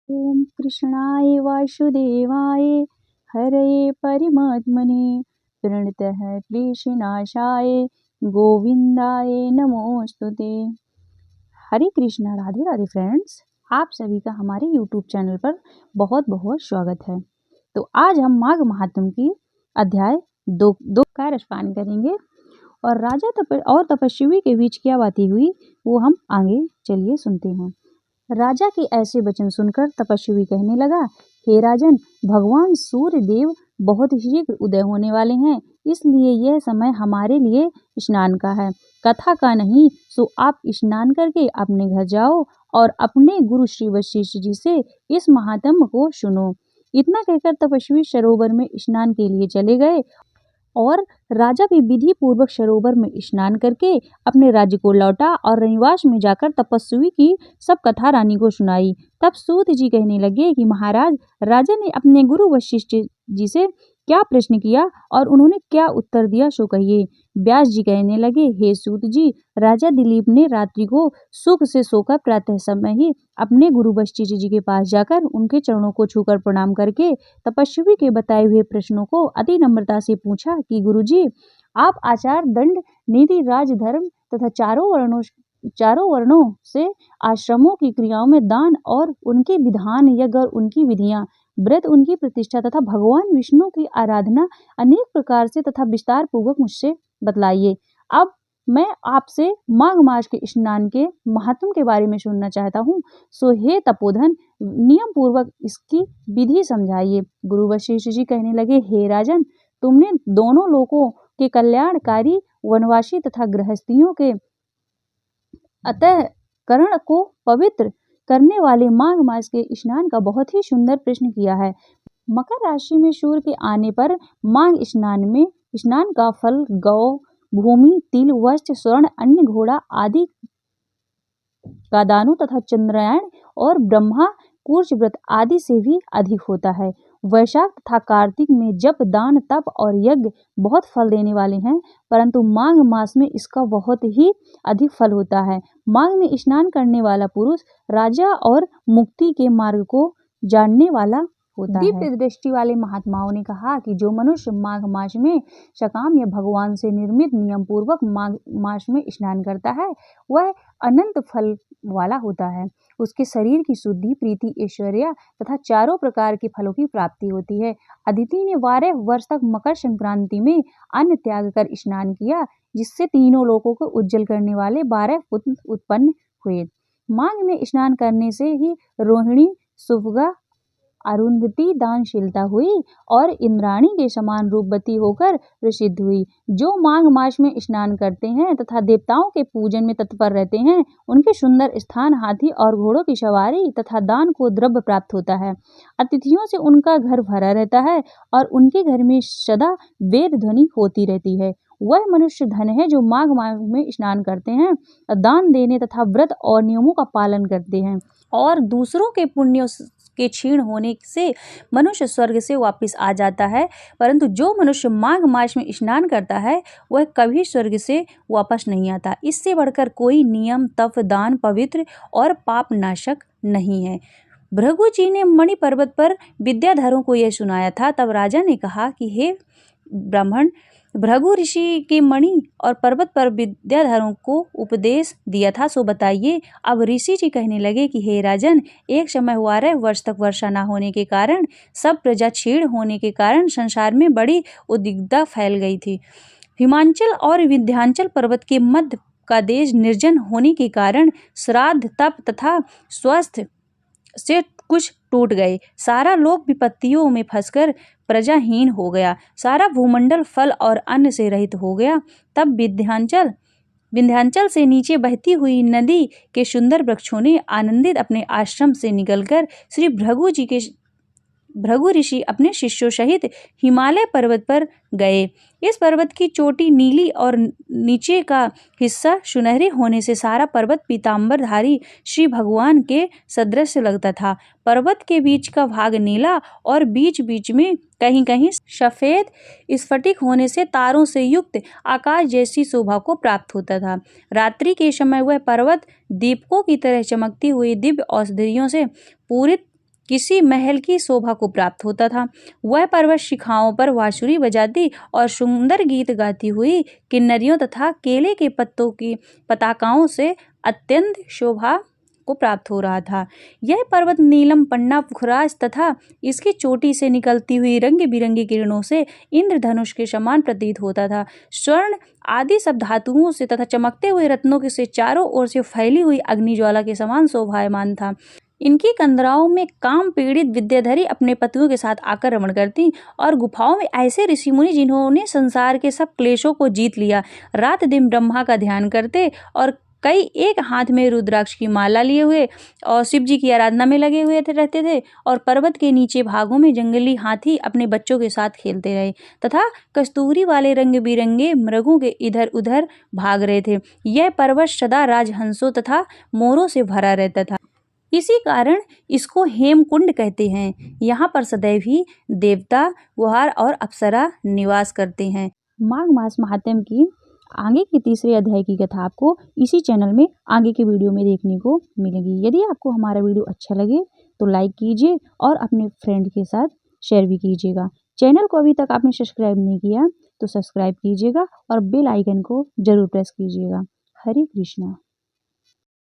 ओम कृष्णाय वासुदेवाय हरये परमात्मने प्रणतः क्लेशनाशाय गोविंदाय नमोस्तुते। हरे कृष्णा, राधे राधे फ्रेंड्स। आप सभी का हमारे यूट्यूब चैनल पर बहुत बहुत स्वागत है। तो आज हम माघ महात्म की अध्याय दो का रसपान करेंगे और राजा और तपस्वी के बीच क्या बातें हुई वो हम आगे चलिए सुनते हैं। राजा के ऐसे वचन सुनकर तपस्वी कहने लगा, हे राजन, भगवान सूर्य देव बहुत शीघ्र उदय होने वाले हैं, इसलिए यह समय हमारे लिए स्नान का है, कथा का नहीं। सो आप स्नान करके अपने घर जाओ और अपने गुरु श्री वशिष्ठ जी से इस महात्म को सुनो। इतना कहकर तपस्वी सरोवर में स्नान के लिए चले गए और राजा भी विधि पूर्वक सरोवर में स्नान करके अपने राज्य को लौटा और रनिवास में जाकर तपस्वी की सब कथा रानी को सुनाई। तब सूत जी कहने लगे कि महाराज, राजा ने अपने गुरु वशिष्ठ जी से क्या प्रश्न किया और उन्होंने क्या उत्तर दिया सो कहिए। व्यास जी कहने लगे, हे सूत जी, राजा दिलीप ने रात्रि को सुख से सोकर प्रातः समय ही अपने गुरु वशिष्ठ जी के पास जाकर उनके चरणों को छूकर प्रणाम करके तपस्वी के बताए हुए प्रश्नों को अति नम्रता से पूछा कि गुरुजी, आप आचार, दंड, नीति, राजधर्म तथा चारों वर्णों से आश्रमों की क्रियाओं में दान और उनके विधान, यज्ञ और उनकी विधियां, व्रत, उनकी प्रतिष्ठा तथा भगवान विष्णु की आराधना अनेक प्रकार से तथा विस्तार पूर्वक मुझसे बतलाइए। अब मैं आपसे माघ मास के स्नान के महत्व के बारे में सुनना चाहता हूँ। सो हे तपोधन, नियम पूर्वक इसकी विधि समझाइए। गुरु वशिष्ठ जी कहने लगे, हे राजन, तुमने दोनों लोकों के कल्याणकारी वनवासी तथा गृहस्थियों के अतःकरण को पवित्र करने वाले माघ मास के स्नान का बहुत ही सुंदर प्रश्न किया है। मकर राशि में सूर्य के आने पर माघ स्नान का फल गौ, भूमि, तिल, वस्त्र, स्वर्ण, अन्न, घोड़ा आदि का दानों तथा चंद्रायण और ब्रह्मा कूर्च व्रत आदि से भी अधिक होता है। वैशाख तथा कार्तिक में जप, दान, तप और यज्ञ बहुत फल देने वाले हैं, परंतु माघ मास में इसका बहुत ही अधिक फल होता है। माघ में स्नान करने वाला पुरुष राजा और मुक्ति के मार्ग को जानने वाला होता है। दिव्य दृष्टि वाले महात्माओं ने कहा कि जो मनुष्य माघ मास में सकाम या भगवान से निर्मित नियम पूर्वक माघ मास में स्नान करता है वह अनंत फल वाला होता है। उसके शरीर की शुद्धि, प्रीति, ऐश्वर्य तथा चारों प्रकार के फलों की प्राप्ति होती है। अदिति ने 12 वर्ष तक मकर संक्रांति में अन्न त्याग कर स्नान किया, जिससे तीनों लोकों को उज्जवल करने वाले 12 पुत्र उत्पन्न हुए। माघ में स्नान करने से ही रोहिणी, सुभगा, अरुंधति दानशीलता हुई और इंद्राणी के समान रूपवती होकर प्रसिद्ध हुई। जो माघ मास में स्नान करते हैं तथा देवताओं के पूजन में तत्पर रहते हैं, उनके सुंदर स्थान, हाथी और घोड़ों की सवारी तथा दान को द्रव्य प्राप्त होता है। अतिथियों से उनका घर भरा रहता है और उनके घर में सदा वेद ध्वनि होती रहती है। वह मनुष्य धन है जो माघ मास में स्नान करते हैं, दान देने तथा व्रत और नियमों का पालन करते हैं और दूसरों के पुण्यों के क्षीण होने से मनुष्य स्वर्ग से वापस आ जाता है। परंतु जो मनुष्य माघ मास में स्नान करता है वह कभी स्वर्ग से वापस नहीं आता। इससे बढ़कर कोई नियम, तप, दान पवित्र और पाप नाशक नहीं है। भृगु जी ने मणि पर्वत पर विद्याधरों को यह सुनाया था। तब राजा ने कहा कि हे ब्राह्मण, भृगु ऋषि के मणि और पर्वत पर विद्याधरों को उपदेश दिया था, सो बताइए। अब ऋषि जी कहने लगे कि हे राजन, एक समय 12 वर्ष तक वर्षा न होने के कारण, सब प्रजा क्षीण होने के कारण संसार में बड़ी उद्विग्नता फैल गई थी। हिमाचल और विंध्याचल पर्वत के मध्य का देश निर्जन होने के कारण श्राद्ध, तप तथा स्वस्थ से कुछ टूट गए। सारा लोक विपत्तियों में फंसकर प्रजाहीन हो गया। सारा भूमंडल फल और अन्न से रहित हो गया। तब विंध्याचल से नीचे बहती हुई नदी के सुंदर वृक्षों ने आनंदित अपने आश्रम से निकलकर श्री भृगु ऋषि अपने शिष्यों सहित हिमालय पर्वत पर गए। इस पर्वत की चोटी नीली और नीचे का हिस्सा सुनहरे होने से सारा पर्वत पीतांबरधारी श्री भगवान के सदृश लगता था। पर्वत के बीच का भाग नीला और बीच बीच में कहीं कहीं सफेद स्फटिक होने से तारों से युक्त आकाश जैसी शोभा को प्राप्त होता था। रात्रि के समय वह पर्वत दीपकों की तरह चमकती हुई दिव्य औषधियों से पूरित किसी महल की शोभा को प्राप्त होता था। वह पर्वत शिखाओं पर बांसुरी बजाती और सुंदर गीत गाती हुई किन्नरियों तथा केले के पत्तों की पताकाओं से अत्यंत शोभा को प्राप्त हो रहा था। यह पर्वत नीलम, पन्ना, पुखराज तथा इसकी चोटी से निकलती हुई रंग बिरंगी किरणों से इंद्रधनुष के समान प्रतीत होता था। स्वर्ण आदि सब धातुओं से तथा चमकते हुए रत्नों के से चारों ओर से फैली हुई अग्निज्वाला के समान शोभायमान था। इनकी कंदराओं में काम पीड़ित विद्याधरी अपने पतियों के साथ आकर रमण करती और गुफाओं में ऐसे ऋषि मुनि जिन्होंने संसार के सब क्लेशों को जीत लिया, रात दिन ब्रह्मा का ध्यान करते और कई एक हाथ में रुद्राक्ष की माला लिए हुए और शिव जी की आराधना में लगे हुए रहते थे और पर्वत के नीचे भागों में जंगली हाथी अपने बच्चों के साथ खेलते रहे तथा कस्तूरी वाले रंग बिरंगे मृगों के इधर उधर भाग रहे थे। यह पर्वत सदा राजहंसों तथा मोरों से भरा रहता था। इसी कारण इसको हेमकुंड कहते हैं। यहाँ पर सदैव ही देवता, गुहार और अप्सरा निवास करते हैं। माघ मास महात्म्य की आगे के तीसरे अध्याय की कथा आपको इसी चैनल में आगे के वीडियो में देखने को मिलेगी। यदि आपको हमारा वीडियो अच्छा लगे तो लाइक कीजिए और अपने फ्रेंड के साथ शेयर भी कीजिएगा। चैनल को अभी तक आपने सब्सक्राइब नहीं किया तो सब्सक्राइब कीजिएगा और बेल आइकन को जरूर प्रेस कीजिएगा। हरे कृष्णा।